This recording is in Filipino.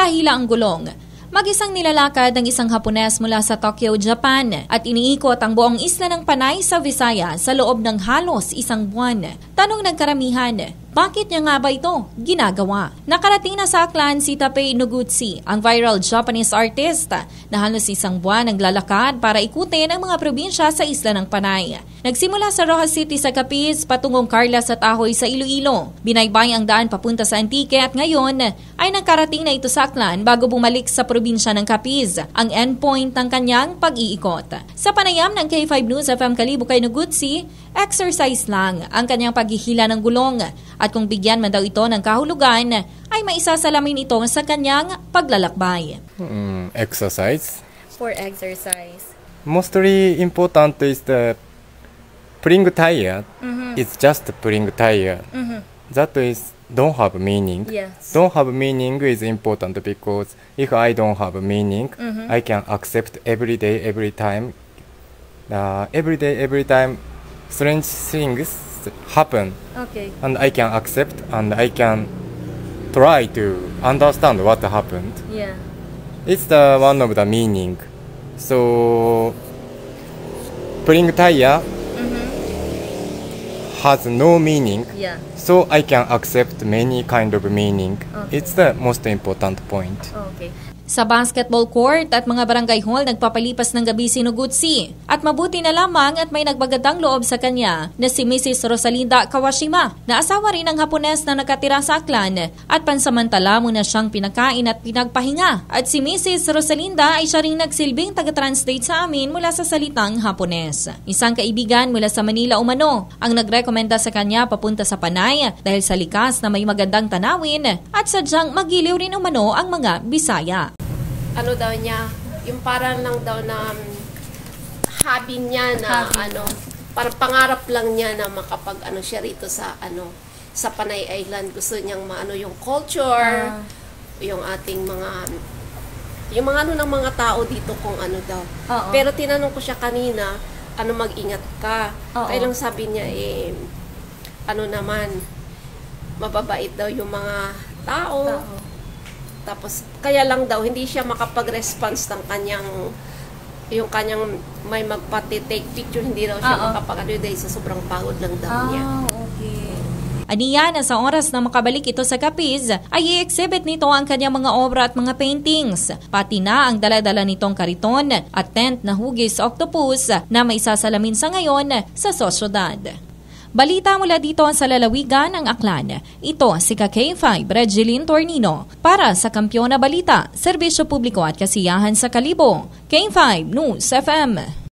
hila-hila ang gulong. Mag-isang nilalakad ng isang Hapones mula sa Tokyo, Japan at iniikot ang buong isla ng Panay sa Visayas sa loob ng halos isang buwan. Tanong ng karamihan, bakit niya nga ba ito ginagawa? Nakarating na sa Aklan si Tapei Nogutsi, ang viral Japanese artist na halos isang buwan naglalakad para ikutin ang mga probinsya sa isla ng Panay. Nagsimula sa Rojas City sa Capiz patungong Carlas at Ahoy sa Iloilo. Binaybay ang daan papunta sa Antique at ngayon ay nagkarating na ito sa Aklan bago bumalik sa probinsya ng Capiz, ang endpoint ng kanyang pag-iikot. Sa panayam ng K5 News FM Kalibo kay Nogutsi, exercise lang ang kanyang paghihila ng gulong at kung bigyan man daw ito ng kahulugan ay maisasalamin ito sa kanyang paglalakbay. Exercise? For exercise. Mostly important is the pulling tire. It's just pulling tire. That is don't have meaning. Yes. Don't have meaning is important because if I don't have meaning, I can accept every day, every time. Every time strange things happen. Okay. And I can accept and I can try to understand what happened. Yeah. It's the one of the meaning. So pulling tire has no meaning. Yeah. So I can accept many kind of meaning. Okay. It's the most important point. Okay. Sa basketball court at mga barangay hall nagpapalipas ng gabi si Nogutsi at mabuti na lamang at may nagbagadang loob sa kanya na si Mrs. Rosalinda Kawashima na asawa rin ng Hapones na nakatira sa Aklan at pansamantala muna siyang pinakain at pinagpahinga at si Mrs. Rosalinda ay siya ring nagsilbing taga-translate sa amin mula sa salitang Hapones. Isang kaibigan mula sa Manila umano ang nagrekomenda sa kanya papunta sa Panay dahil sa likas na may magandang tanawin at sadyang magiliw rin umano ang mga Bisaya. Ano daw niya, yung parang lang daw na hobby niya na parang pangarap lang niya na makapag siya rito sa sa Panay Island. Gusto niyang maano yung culture, yung ating yung mga ng mga tao dito kung ano daw. Pero tinanong ko siya kanina, mag-ingat ka. Kaya lang sabi niya naman mababait daw yung mga tao. Tapos, kaya lang daw, hindi siya makapag-response ng yung kanyang may magpati-take picture, hindi daw siya dahil sa sobrang pagod lang daw niya. Okay. Aniya na sa oras na makabalik ito sa Capiz, ay i-exhibit nito ang kanyang mga obra at mga paintings, pati na ang dala-dala nitong kariton at tent na hugis octopus na may sasalamin sa ngayon sa sosyedad. Balita mula dito sa lalawigan ng Aklan. Ito si K5 Regeline Tornino para sa Kampiyon na Balita, Serbisyo Publiko at Kasiyahan sa Kalibo. K5 News FM.